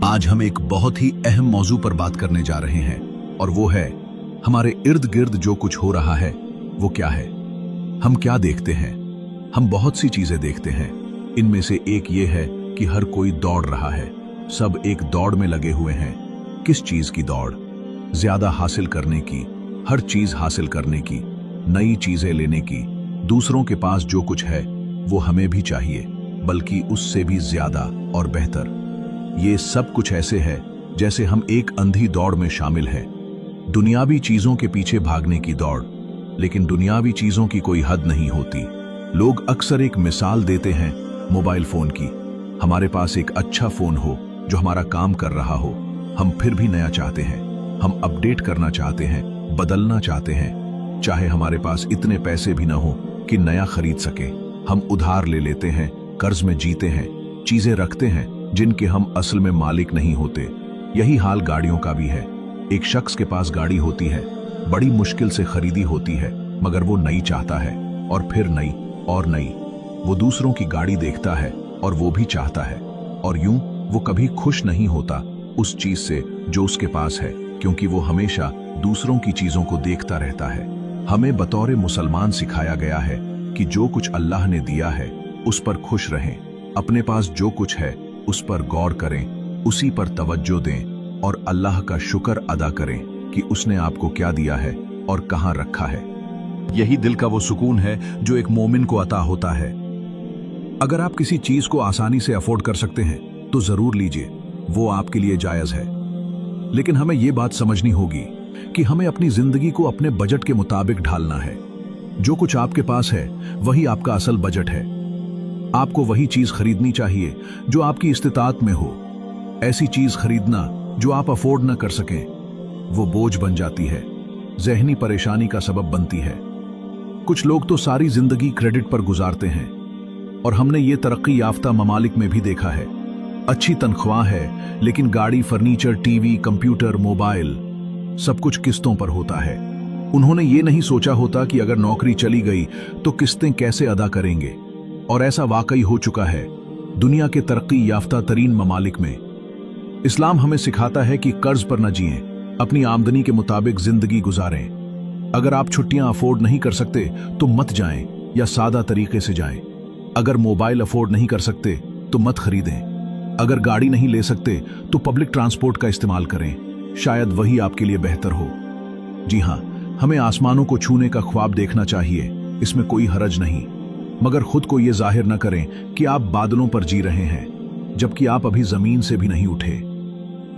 आज हम एक बहुत ही अहम मौजू पर बात करने जा रहे हैं और वो है हमारे इर्द गिर्द जो कुछ हो रहा है वो क्या है। हम क्या देखते हैं? हम बहुत सी चीजें देखते हैं। इनमें से एक ये है कि हर कोई दौड़ रहा है, सब एक दौड़ में लगे हुए हैं। किस चीज की दौड़? ज्यादा हासिल करने की, हर चीज हासिल करने की, नई चीजें लेने की। दूसरों के पास जो कुछ है वो हमें भी चाहिए, बल्कि उससे भी ज्यादा और बेहतर। ये सब कुछ ऐसे है जैसे हम एक अंधी दौड़ में शामिल हैं, दुनियावी चीजों के पीछे भागने की दौड़। लेकिन दुनियावी चीजों की कोई हद नहीं होती। लोग अक्सर एक मिसाल देते हैं मोबाइल फोन की। हमारे पास एक अच्छा फोन हो जो हमारा काम कर रहा हो, हम फिर भी नया चाहते हैं। हम अपडेट करना चाहते हैं, बदलना चाहते हैं, चाहे हमारे पास इतने पैसे भी ना हो कि नया खरीद सके। हम उधार ले लेते हैं, कर्ज में जीते हैं, चीजें रखते हैं जिनके हम असल में मालिक नहीं होते। यही हाल गाड़ियों का भी है। एक शख्स के पास गाड़ी होती है, बड़ी मुश्किल से खरीदी होती है, मगर वो नई चाहता है और फिर नई और नई। वो दूसरों की गाड़ी देखता है और वो भी चाहता है, और यूं वो कभी खुश नहीं होता उस चीज से जो उसके पास है, क्योंकि वो हमेशा दूसरों की चीजों को देखता रहता है। हमें बतौर मुसलमान सिखाया गया है कि जो कुछ अल्लाह ने दिया है उस पर खुश रहें, अपने पास जो कुछ है उस पर गौर करें, उसी पर तवज्जो दें और अल्लाह का शुक्र अदा करें कि उसने आपको क्या दिया है और कहां रखा है। यही दिल का वो सुकून है जो एक मोमिन को अता होता है। अगर आप किसी चीज को आसानी से अफोर्ड कर सकते हैं तो जरूर लीजिए, वो आपके लिए जायज है। लेकिन हमें ये बात समझनी होगी कि हमें अपनी जिंदगी को अपने बजट के मुताबिक ढालना है। जो कुछ आपके पास है वही आपका असल बजट है। आपको वही चीज खरीदनी चाहिए जो आपकी इस्तिताअत में हो। ऐसी चीज खरीदना जो आप अफोर्ड न कर सकें वो बोझ बन जाती है, ज़हनी परेशानी का सबब बनती है। कुछ लोग तो सारी जिंदगी क्रेडिट पर गुजारते हैं, और हमने ये तरक्की याफ्ता ममालिक में भी देखा है। अच्छी तनख्वाह है लेकिन गाड़ी, फर्नीचर, टीवी, कंप्यूटर, मोबाइल सब कुछ किस्तों पर होता है। उन्होंने ये नहीं सोचा होता कि अगर नौकरी चली गई तो किस्तें कैसे अदा करेंगे। और ऐसा वाकई हो चुका है दुनिया के तरक्की याफ्ता तरीन ममालिक में। इस्लाम हमें सिखाता है कि कर्ज पर न जिएं, अपनी आमदनी के मुताबिक जिंदगी गुजारें। अगर आप छुट्टियां अफोर्ड नहीं कर सकते तो मत जाएं या सादा तरीके से जाएं। अगर मोबाइल अफोर्ड नहीं कर सकते तो मत खरीदें। अगर गाड़ी नहीं ले सकते तो पब्लिक ट्रांसपोर्ट का इस्तेमाल करें, शायद वही आपके लिए बेहतर हो। जी हां, हमें आसमानों को छूने का ख्वाब देखना चाहिए, इसमें कोई हरज नहीं, मगर खुद को यह जाहिर न करें कि आप बादलों पर जी रहे हैं जबकि आप अभी जमीन से भी नहीं उठे,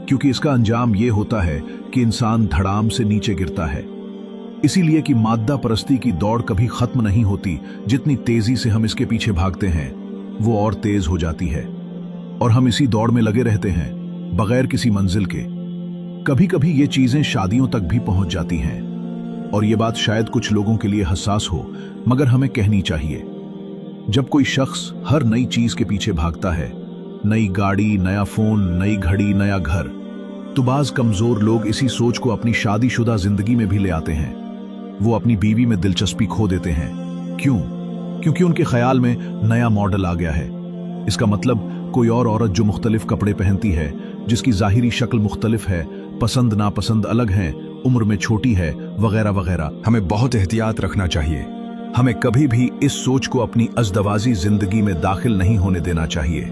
क्योंकि इसका अंजाम यह होता है कि इंसान धड़ाम से नीचे गिरता है। इसीलिए कि माद्दा परस्ती की दौड़ कभी खत्म नहीं होती। जितनी तेजी से हम इसके पीछे भागते हैं वो और तेज हो जाती है, और हम इसी दौड़ में लगे रहते हैं बगैर किसी मंजिल के। कभी कभी ये चीजें शादियों तक भी पहुंच जाती हैं, और ये बात शायद कुछ लोगों के लिए हसास हो, मगर हमें कहनी चाहिए। जब कोई शख्स हर नई चीज के पीछे भागता है, नई गाड़ी, नया फोन, नई घड़ी, नया घर, तो बाज कमजोर लोग इसी सोच को अपनी शादीशुदा जिंदगी में भी ले आते हैं। वो अपनी बीवी में दिलचस्पी खो देते हैं। क्यों? क्योंकि उनके ख्याल में नया मॉडल आ गया है। इसका मतलब कोई और औरत जो मुख्तलिफ कपड़े पहनती है, जिसकी जाहिरी शक्ल मुख्तलिफ है, पसंद नापसंद अलग हैं, उम्र में छोटी है, वगैरह वगैरह। हमें बहुत एहतियात रखना चाहिए। हमें कभी भी इस सोच को अपनी अज़दवाजी जिंदगी में दाखिल नहीं होने देना चाहिए।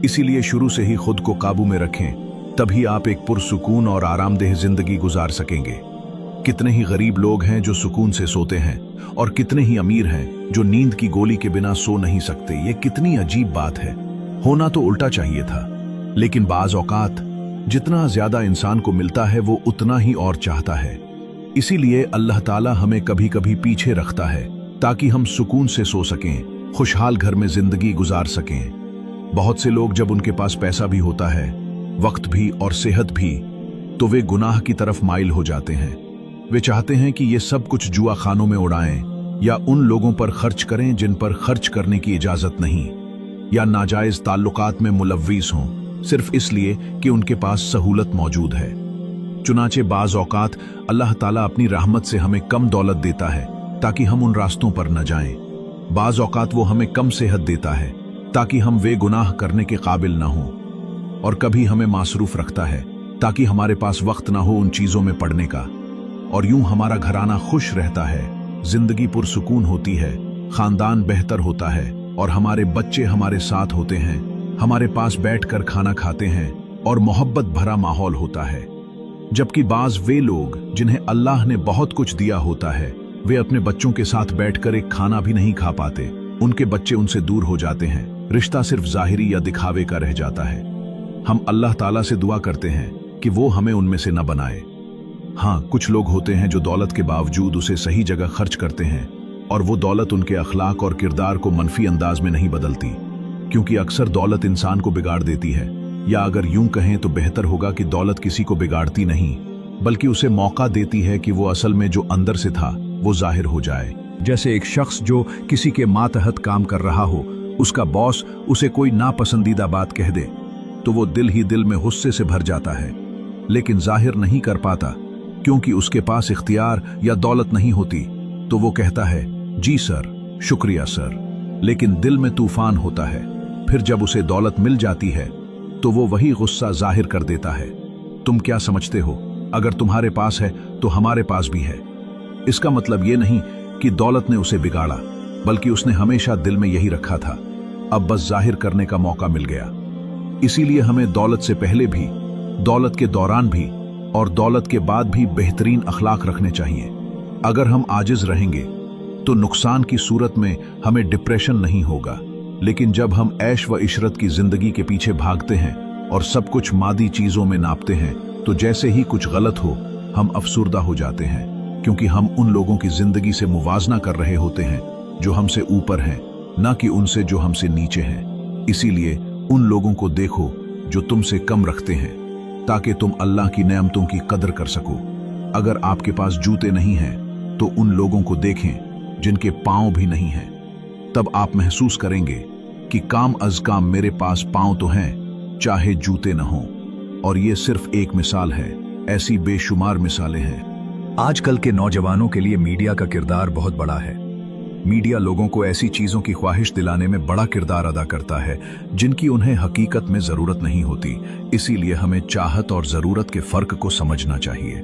इसीलिए शुरू से ही खुद को काबू में रखें, तभी आप एक पुरसुकून और आरामदेह जिंदगी गुजार सकेंगे। कितने ही गरीब लोग हैं जो सुकून से सोते हैं, और कितने ही अमीर हैं जो नींद की गोली के बिना सो नहीं सकते। ये कितनी अजीब बात है। होना तो उल्टा चाहिए था, लेकिन बाज औकात जितना ज्यादा इंसान को मिलता है वो उतना ही और चाहता है। इसीलिए अल्लाह ताला हमें कभी कभी पीछे रखता है ताकि हम सुकून से सो सकें, खुशहाल घर में जिंदगी गुजार सकें। बहुत से लोग जब उनके पास पैसा भी होता है, वक्त भी और सेहत भी, तो वे गुनाह की तरफ माइल हो जाते हैं। वे चाहते हैं कि ये सब कुछ जुआ खानों में उड़ाएं या उन लोगों पर खर्च करें जिन पर खर्च करने की इजाजत नहीं, या नाजायज ताल्लुकात में मुलव्विस हों सिर्फ इसलिए कि उनके पास सहूलत मौजूद है। चुनाचे बाज औकात अल्लाह ताला अपनी रहमत से हमें कम दौलत देता है ताकि हम उन रास्तों पर न जाएं। बाज औकात वो हमें कम सेहत देता है ताकि हम वे गुनाह करने के काबिल न हों। और कभी हमें मासरूफ रखता है ताकि हमारे पास वक्त ना हो उन चीजों में पड़ने का। और यूं हमारा घराना खुश रहता है, जिंदगी पुरसुकून होती है, खानदान बेहतर होता है और हमारे बच्चे हमारे साथ होते हैं, हमारे पास बैठकर खाना खाते हैं और मोहब्बत भरा माहौल होता है। जबकि बाज वे लोग जिन्हें अल्लाह ने बहुत कुछ दिया होता है, वे अपने बच्चों के साथ बैठकर एक खाना भी नहीं खा पाते। उनके बच्चे उनसे दूर हो जाते हैं, रिश्ता सिर्फ जाहिरी या दिखावे का रह जाता है। हम अल्लाह ताला से दुआ करते हैं कि वो हमें उनमें से न बनाए। हाँ, कुछ लोग होते हैं जो दौलत के बावजूद उसे सही जगह खर्च करते हैं और वो दौलत उनके अखलाक और किरदार को मनफी अंदाज में नहीं बदलती, क्योंकि अक्सर दौलत इंसान को बिगाड़ देती है। या अगर यूं कहें तो बेहतर होगा कि दौलत किसी को बिगाड़ती नहीं, बल्कि उसे मौका देती है कि वो असल में जो अंदर से था वो जाहिर हो जाए। जैसे एक शख्स जो किसी के मातहत काम कर रहा हो, उसका बॉस उसे कोई नापसंदीदा बात कह दे तो वो दिल ही दिल में गुस्से से भर जाता है, लेकिन जाहिर नहीं कर पाता क्योंकि उसके पास इख्तियार या दौलत नहीं होती। तो वो कहता है, जी सर, शुक्रिया सर, लेकिन दिल में तूफान होता है। फिर जब उसे दौलत मिल जाती है तो वो वही गुस्सा जाहिर कर देता है। तुम क्या समझते हो, अगर तुम्हारे पास है तो हमारे पास भी है। इसका मतलब ये नहीं कि दौलत ने उसे बिगाड़ा, बल्कि उसने हमेशा दिल में यही रखा था, अब बस जाहिर करने का मौका मिल गया। इसीलिए हमें दौलत से पहले भी, दौलत के दौरान भी और दौलत के बाद भी बेहतरीन अखलाक रखने चाहिए। अगर हम आजिज रहेंगे तो नुकसान की सूरत में हमें डिप्रेशन नहीं होगा, लेकिन जब हम ऐश व इशरत की जिंदगी के पीछे भागते हैं और सब कुछ मादी चीजों में नापते हैं, तो जैसे ही कुछ गलत हो हम अफसुर्दा हो जाते हैं, क्योंकि हम उन लोगों की जिंदगी से मुवाजना कर रहे होते हैं जो हमसे ऊपर हैं, ना कि उनसे जो हमसे नीचे हैं। इसीलिए उन लोगों को देखो जो तुमसे कम रखते हैं, ताकि तुम अल्लाह की नेमतों की कदर कर सको। अगर आपके पास जूते नहीं हैं तो उन लोगों को देखें जिनके पांव भी नहीं हैं, तब आप महसूस करेंगे कि काम अज काम मेरे पास पांव तो हैं, चाहे जूते न हों। और ये सिर्फ एक मिसाल है, ऐसी बेशुमार मिसालें हैं। आजकल के नौजवानों के लिए मीडिया का किरदार बहुत बड़ा है। मीडिया लोगों को ऐसी चीजों की ख्वाहिश दिलाने में बड़ा किरदार अदा करता है जिनकी उन्हें हकीकत में जरूरत नहीं होती। इसीलिए हमें चाहत और जरूरत के फर्क को समझना चाहिए।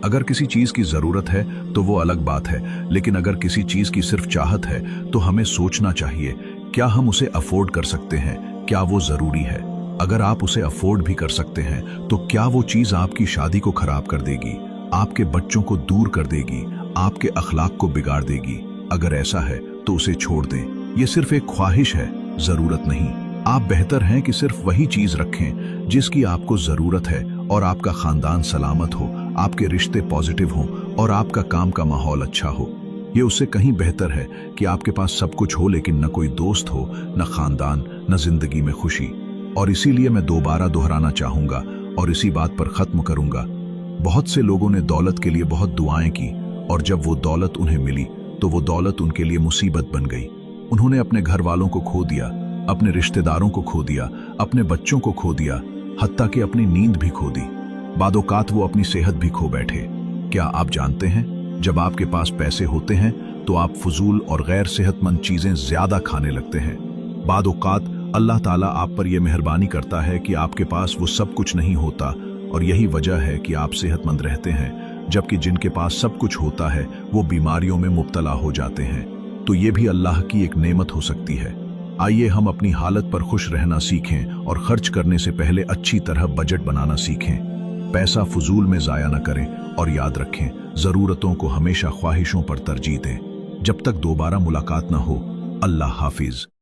अगर किसी चीज की जरूरत है तो वो अलग बात है, लेकिन अगर किसी चीज की सिर्फ चाहत है तो हमें सोचना चाहिए, क्या हम उसे अफोर्ड कर सकते हैं, क्या वो जरूरी है। अगर आप उसे अफोर्ड भी कर सकते हैं तो क्या वो चीज आपकी शादी को खराब कर देगी, आपके बच्चों को दूर कर देगी, आपके अखलाक को बिगाड़ देगी। अगर ऐसा है तो उसे छोड़ दें। ये सिर्फ एक ख्वाहिश है, जरूरत नहीं। आप बेहतर हैं कि सिर्फ वही चीज रखें जिसकी आपको जरूरत है और आपका खानदान सलामत हो, आपके रिश्ते पॉजिटिव हों और आपका काम का माहौल अच्छा हो। ये उससे कहीं बेहतर है कि आपके पास सब कुछ हो लेकिन न कोई दोस्त हो, न खानदान, न जिंदगी में खुशी। और इसीलिए मैं दोबारा दोहराना चाहूंगा और इसी बात पर खत्म करूंगा। बहुत से लोगों ने दौलत के लिए बहुत दुआएं की और जब वो दौलत उन्हें मिली तो वो दौलत उनके लिए मुसीबत बन गई। उन्होंने अपने घर वालों को खो दिया, अपने रिश्तेदारों को खो दिया, अपने बच्चों को खो दिया, हत्ता कि अपनी नींद भी खो दी। बादोकात वो अपनी सेहत भी खो बैठे। क्या आप जानते हैं, जब आपके पास पैसे होते हैं तो आप फजूल और गैर सेहतमंद चीजें ज्यादा खाने लगते हैं। बादोकात अल्लाह ताला आप पर यह मेहरबानी करता है कि आपके पास वो सब कुछ नहीं होता और यही वजह है कि आप सेहतमंद रहते हैं, जबकि जिनके पास सब कुछ होता है वो बीमारियों में मुब्तला हो जाते हैं। तो ये भी अल्लाह की एक नेमत हो सकती है। आइए हम अपनी हालत पर खुश रहना सीखें और खर्च करने से पहले अच्छी तरह बजट बनाना सीखें। पैसा फजूल में जाया न करें और याद रखें, जरूरतों को हमेशा ख्वाहिशों पर तरजीह दें। जब तक दोबारा मुलाकात न हो, अल्लाह हाफिज।